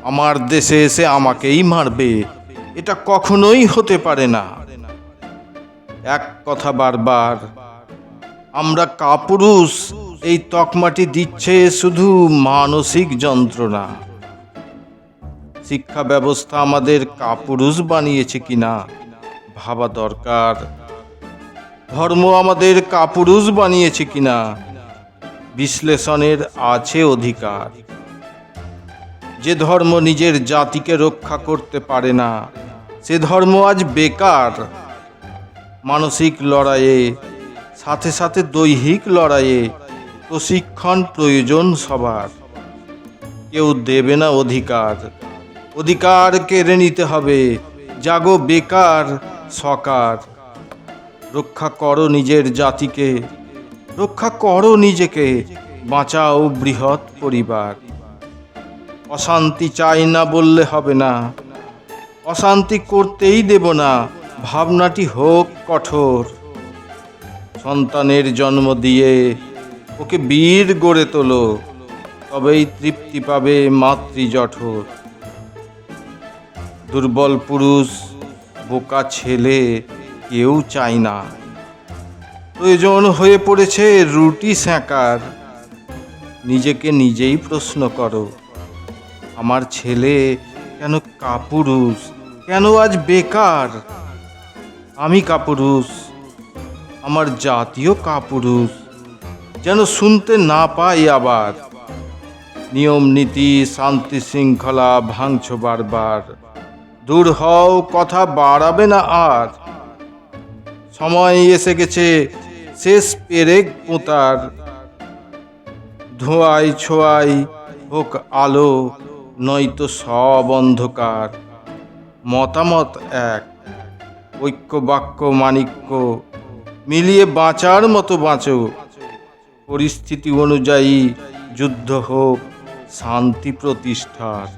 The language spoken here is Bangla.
আমার দেশে এসে আমাকেই মারবে, এটা কখনোই হতে পারে না। এক কথা বারবার, আমরা কাপুরুষ, এই তকমাটি দিচ্ছে শুধু মানসিক যন্ত্রণা। শিক্ষা ব্যবস্থা আমাদের কাপুরুষ বানিয়েছে কিনা ভাবা দরকার। ধর্ম আমাদের কাপুরুষ বানিয়েছে কিনা বিশ্লেষণের আছে অধিকার। যে ধর্ম নিজের জাতিকে রক্ষা করতে পারে না, সে ধর্ম আজ বেকার। মানসিক লড়াইয়ে সাথে সাথে দৈহিক লড়াইয়ে প্রশিক্ষণ প্রয়োজন সবার। কেউ দেবে না অধিকার, অধিকার কেড়ে নিতে হবে। জাগো বেকার সকার, রক্ষা করো নিজের জাতিকে, রক্ষা করো নিজেকে, বাঁচাও বৃহৎ পরিবার। অশান্তি চাই না বললে হবে না, অশান্তি করতেই দেব না, ভাবনাটি হোক কঠোর। সন্তানের জন্ম দিয়ে ওকে বীর গড়ে তোলো, তবেই তৃপ্তি পাবে মাতৃ জঠর। দুর্বল পুরুষ বোকা ছেলে কেউ চায় না, প্রয়োজন হয়ে পড়েছে রুটি সেঁকার। নিজেকে নিজেই প্রশ্ন করো, আমার ছেলে কেন কাপুরুষ, কেন আজ বেকার? আমি কাপুরুষ, আমার জাতীয় কাপুরুষ, যেন শুনতে না পাই আবার। নিয়ম নীতি শান্তি শৃঙ্খলা ভাঙছ বারবার, দূর হও কথা বাড়াবে না আর। সময় এসে গেছে শেষ পেরেক পোঁতার, ধোঁয়ায় ছোঁয়ায় হোক আলো, নয়তো সব অন্ধকার। মতামত এক, ঐক্য বাক্য মাণিক্য, মিলিয়ে বাঁচার মতো বাঁচো। পরিস্থিতি অনুযায়ী যুদ্ধ হোক শান্তি প্রতিষ্ঠার।